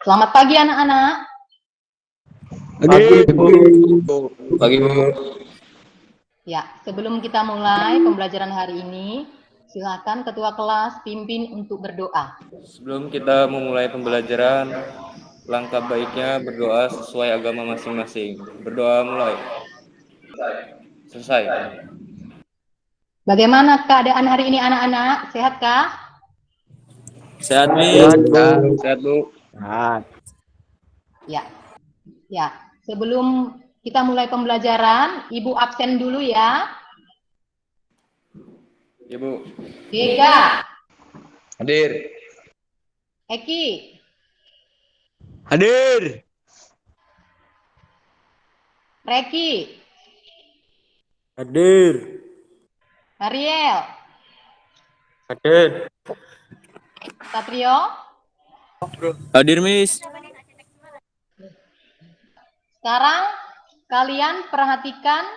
Selamat pagi anak-anak. Pagi, Bu. Pagi, Bu. Ya, sebelum kita mulai pembelajaran hari ini, silakan ketua kelas pimpin untuk berdoa. Sebelum kita memulai pembelajaran, langkah baiknya berdoa sesuai agama masing-masing. Berdoa mulai. Selesai. Bagaimana keadaan hari ini anak-anak? Sehatkah? Sehat, Mi. Sehat, Bu. Sehat. Ya. Ya, sebelum kita mulai pembelajaran, Ibu absen dulu ya. Ya, Bu. Dega, Hadir. Eki, Hadir. Reki, Hadir. Ariel, Hadir. Satrio. Hadir, Miss. Sekarang kalian perhatikan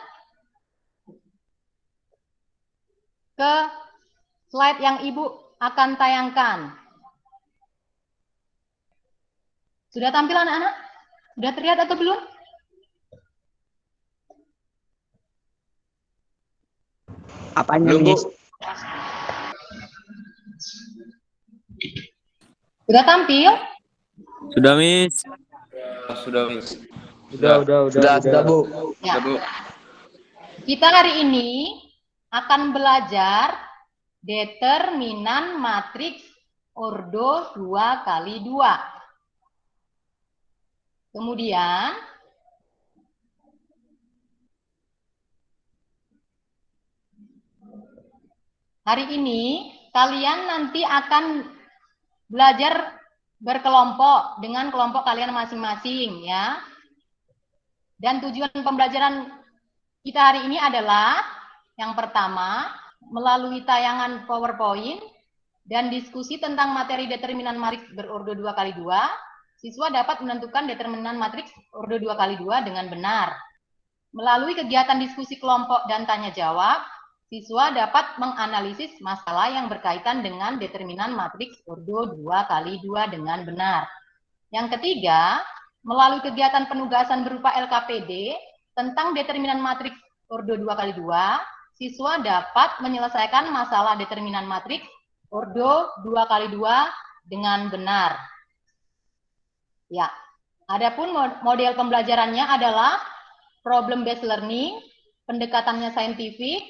ke slide yang Ibu akan tayangkan. Sudah tampil anak-anak? Sudah terlihat atau belum? Apanya, Belum, Bu. Miss? Sudah tampil? Sudah, Miss. Sudah, Miss. Sudah, Bu. Ya. Sudah, Bu. Kita hari ini akan belajar determinan matriks ordo 2 kali 2. Kemudian hari ini kalian nanti akan belajar berkelompok dengan kelompok kalian masing-masing ya. Dan tujuan pembelajaran kita hari ini adalah yang pertama, melalui tayangan PowerPoint dan diskusi tentang materi determinan matriks berordo 2 kali 2, siswa dapat menentukan determinan matriks ordo 2 kali 2 dengan benar. Melalui kegiatan diskusi kelompok dan tanya jawab, siswa dapat menganalisis masalah yang berkaitan dengan determinan matriks ordo 2 kali 2 dengan benar. Yang ketiga, melalui kegiatan penugasan berupa LKPD tentang determinan matriks ordo 2 kali 2, siswa dapat menyelesaikan masalah determinan matriks ordo 2 kali 2 dengan benar. Ya, adapun model pembelajarannya adalah problem based learning, pendekatannya saintifik,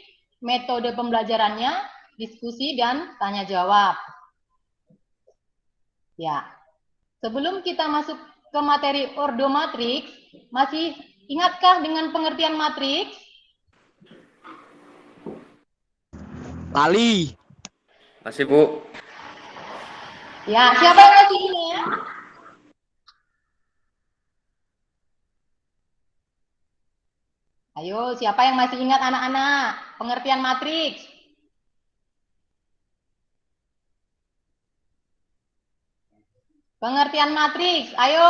metode pembelajarannya diskusi dan tanya jawab. Ya. Sebelum kita masuk ke materi ordo matriks, masih ingatkah dengan pengertian matriks? Lali. Masih, Bu. Ya, siapa yang masih ingat? Ayo, siapa yang masih ingat anak-anak? Pengertian matriks. Pengertian matriks. Ayo,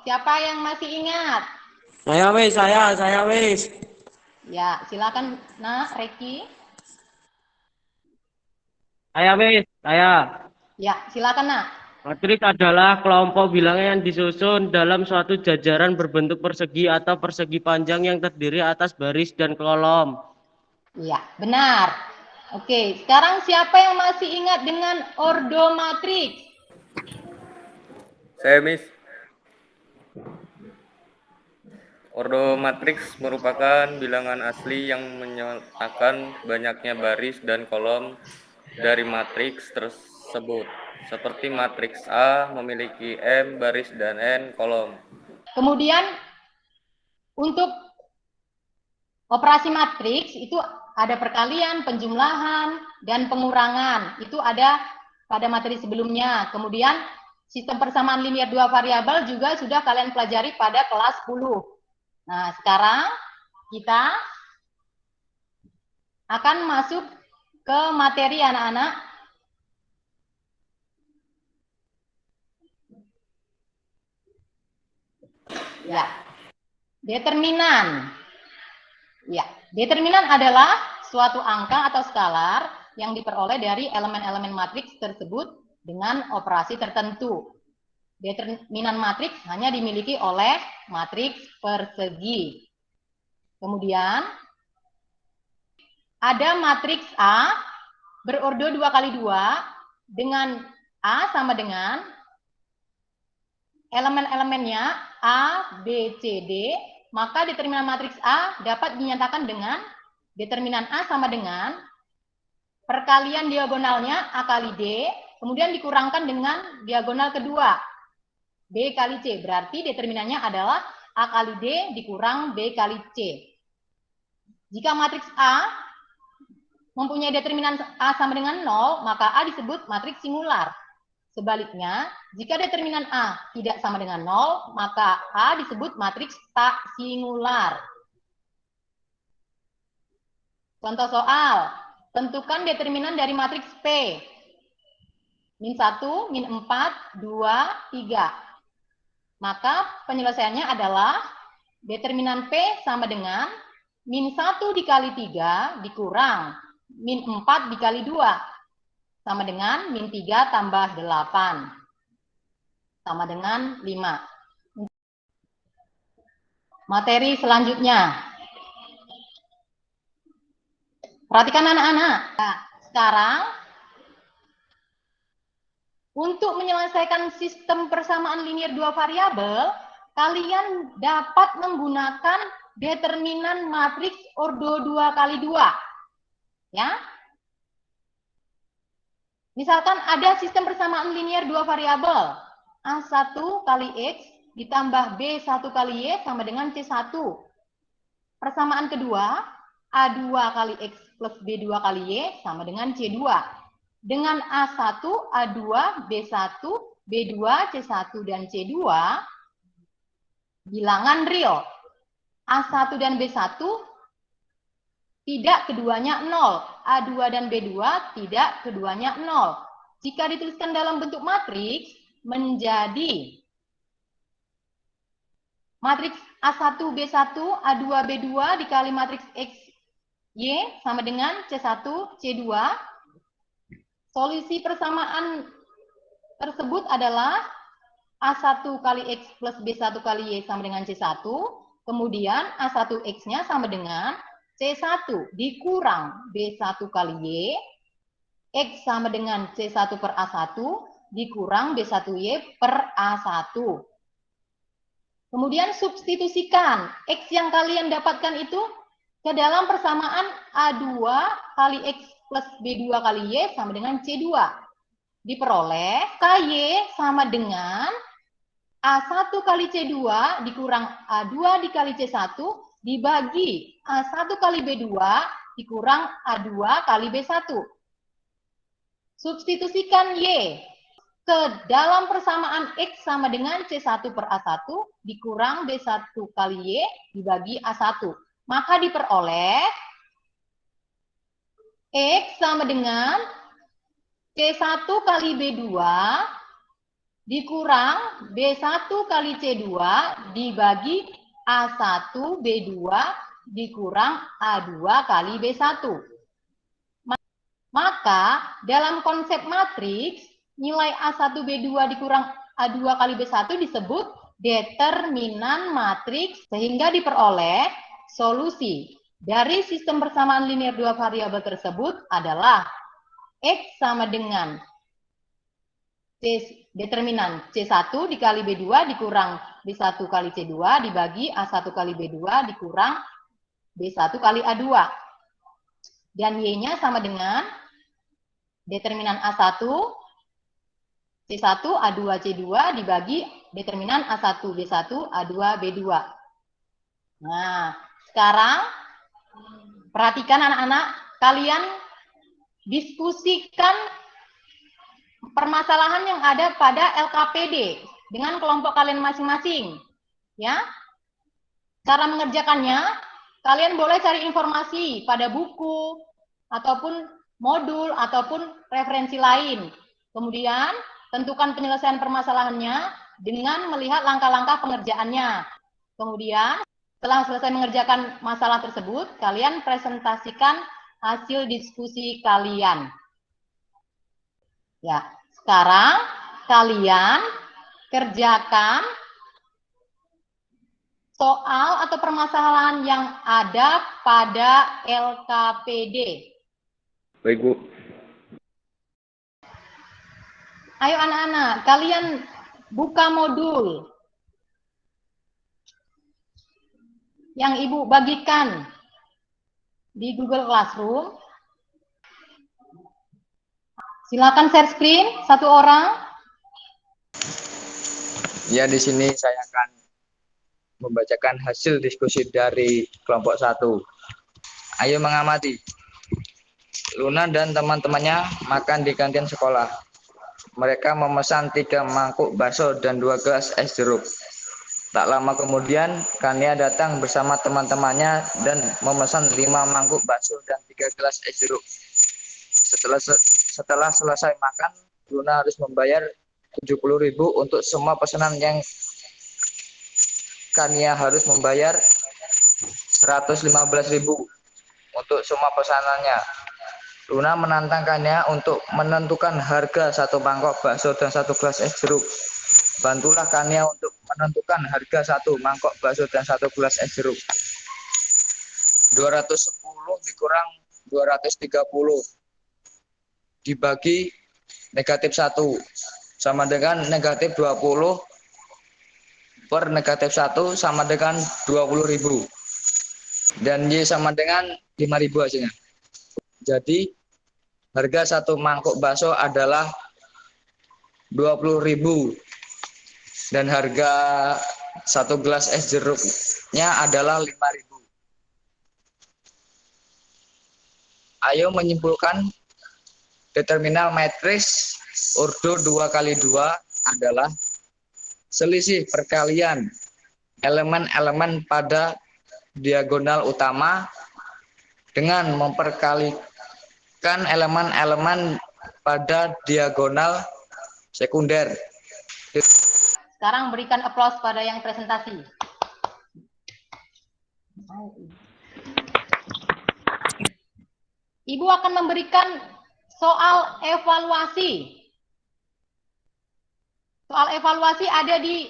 siapa yang masih ingat? Saya, wis. Ya, silakan Nak, Reki. Saya. Ya, silakan Nak. Matriks adalah kelompok bilangan yang disusun dalam suatu jajaran berbentuk persegi atau persegi panjang yang terdiri atas baris dan kolom. Ya, benar. Oke, sekarang siapa yang masih ingat dengan ordo matriks? Saya, Miss. Ordo matriks merupakan bilangan asli yang menyatakan banyaknya baris dan kolom dari matriks tersebut. Seperti matriks A memiliki M baris dan N kolom. Kemudian untuk operasi matriks itu ada perkalian, penjumlahan, dan pengurangan. Itu ada pada materi sebelumnya. Kemudian sistem persamaan linear dua variabel juga sudah kalian pelajari pada kelas 10. Nah, sekarang kita akan masuk ke materi anak-anak. Ya, determinan. Ya, determinan adalah suatu angka atau skalar yang diperoleh dari elemen-elemen matriks tersebut dengan operasi tertentu. determinan matriks hanya dimiliki oleh matriks persegi. Kemudian ada matriks A berordo 2x2 dengan A sama dengan elemen-elemennya A, B, C, D, maka determinan matriks A dapat dinyatakan dengan determinan A sama dengan perkalian diagonalnya A kali D, kemudian dikurangkan dengan diagonal kedua, B kali C. Berarti determinannya adalah A kali D dikurang B kali C. Jika matriks A mempunyai determinan A sama dengan 0, maka A disebut matriks singular. Sebaliknya, jika determinan A tidak sama dengan 0, maka A disebut matriks tak singular. Contoh soal, tentukan determinan dari matriks P. Min 1, min 4, 2, 3. Maka penyelesaiannya adalah determinan P sama dengan min 1 dikali 3 dikurang min 4 dikali 2. Sama dengan min 3 tambah 8. Sama dengan 5. Materi selanjutnya. Perhatikan anak-anak. Nah, sekarang, untuk menyelesaikan sistem persamaan linear dua variabel, kalian dapat menggunakan determinan matriks ordo 2x2. Ya. Misalkan ada sistem persamaan linear dua variabel, A1 kali X ditambah B1 kali Y sama dengan C1. Persamaan kedua, A2 kali X plus B2 kali Y sama dengan C2. Dengan A1, A2, B1, B2, C1, dan C2, bilangan real. A1 dan B1 tidak keduanya 0. A2 dan B2 tidak keduanya 0. Jika dituliskan dalam bentuk matriks, menjadi matriks A1, B1, A2, B2 dikali matriks X, Y sama dengan C1, C2. Solusi persamaan tersebut adalah A1 kali X plus B1 kali Y sama dengan C1. Kemudian A1X-nya sama dengan C1 dikurang B1 kali Y, X sama dengan C1 per A1 dikurang B1Y per A1. Kemudian substitusikan X yang kalian dapatkan itu ke dalam persamaan A2 kali X plus B2 kali Y sama dengan C2. Diperoleh KY sama dengan A1 kali C2 dikurang A2 dikali C1 dibagi A1 kali B2 dikurang A2 kali B1. Substitusikan Y ke dalam persamaan X sama dengan C1 per A1 dikurang B1 kali Y dibagi A1. Maka diperoleh X sama dengan C1 kali B2 dikurang B1 kali C2 dibagi A1 B2 dikurang A2 kali B1. Maka dalam konsep matriks, nilai A1 B2 dikurang A2 kali B1 disebut determinan matriks sehingga diperoleh solusi dari sistem persamaan linear dua variabel tersebut adalah X sama dengan determinan C1 dikali B2 dikurang B1 kali C2 dibagi A1 kali B2 dikurang B1 kali A2. Dan Y-nya sama dengan determinan A1 C1 A2 C2 dibagi determinan A1 B1 A2 B2. Nah, sekarang perhatikan anak-anak, kalian diskusikan permasalahan yang ada pada LKPD dengan kelompok kalian masing-masing. Ya. Cara mengerjakannya, kalian boleh cari informasi pada buku ataupun modul ataupun referensi lain. Kemudian tentukan penyelesaian permasalahannya dengan melihat langkah-langkah pengerjaannya. Kemudian setelah selesai mengerjakan masalah tersebut, kalian presentasikan hasil diskusi kalian. Ya, sekarang kalian kerjakan soal atau permasalahan yang ada pada LKPD. Baik, Bu. Ayo anak-anak, kalian buka modul yang Ibu bagikan di Google Classroom. Silakan share screen satu orang. Ya, di sini saya akan membacakan hasil diskusi dari kelompok 1. Ayo mengamati. Luna dan teman-temannya makan di kantin sekolah. Mereka memesan 3 mangkuk bakso dan 2 gelas es jeruk. Tak lama kemudian, Kania datang bersama teman-temannya dan memesan 5 mangkuk bakso dan 3 gelas es jeruk. Setelah selesai makan, Luna harus membayar 70.000 untuk semua pesanan yang Kania harus membayar 115.000 untuk semua pesanannya. Luna menantang Kania untuk menentukan harga 1 mangkok bakso dan 1 gelas es jeruk. Bantulah Kania untuk menentukan harga 1 mangkok bakso dan 1 gelas es jeruk. 210 dikurang 230 dibagi negatif 1 sama dengan negatif 20 per negatif 1 sama dengan 20.000. Dan Y sama dengan 5.000 hasilnya. Jadi harga 1 mangkok bakso adalah 20.000 dan harga 1 gelas es jeruknya adalah 5.000. Ayo menyimpulkan determinal matriks ordo 2x2 adalah selisih perkalian elemen-elemen pada diagonal utama dengan memperkalikan elemen-elemen pada diagonal sekunder. Sekarang berikan aplaus pada yang presentasi. Ibu akan memberikan soal evaluasi. Soal evaluasi ada di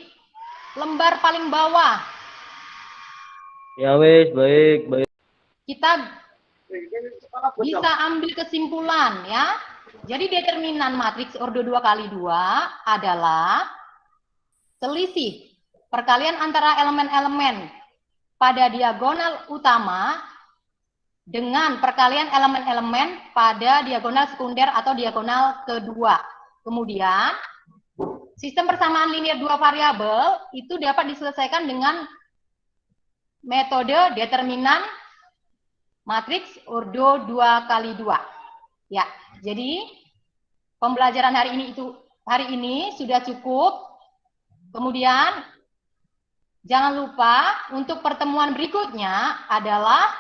lembar paling bawah. Ya wes, baik. Kita bisa ambil kesimpulan ya. Jadi determinan matriks ordo 2x2 adalah selisih perkalian antara elemen-elemen pada diagonal utama dengan perkalian elemen-elemen pada diagonal sekunder atau diagonal kedua. Kemudian sistem persamaan linear 2 variabel itu dapat diselesaikan dengan metode determinan matriks ordo 2x2. Ya, jadi pembelajaran hari ini sudah cukup. Kemudian jangan lupa untuk pertemuan berikutnya adalah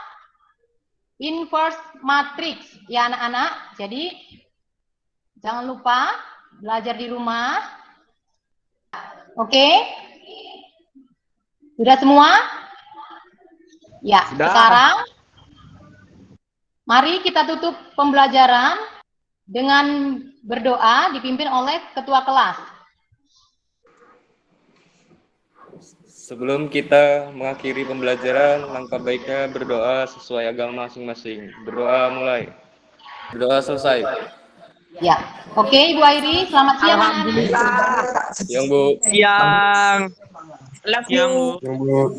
inverse matrix ya anak-anak. Jadi jangan lupa belajar di rumah. Oke? Sudah semua? Ya, Sudah. sekarang mari kita tutup pembelajaran dengan berdoa dipimpin oleh ketua kelas. Sebelum kita mengakhiri pembelajaran, langkah baiknya berdoa sesuai agama masing-masing. Berdoa mulai. Berdoa selesai. Ya, oke Ibu Airi, selamat siang anak-anak. Siang, Bu. Siang. Love you. Bu.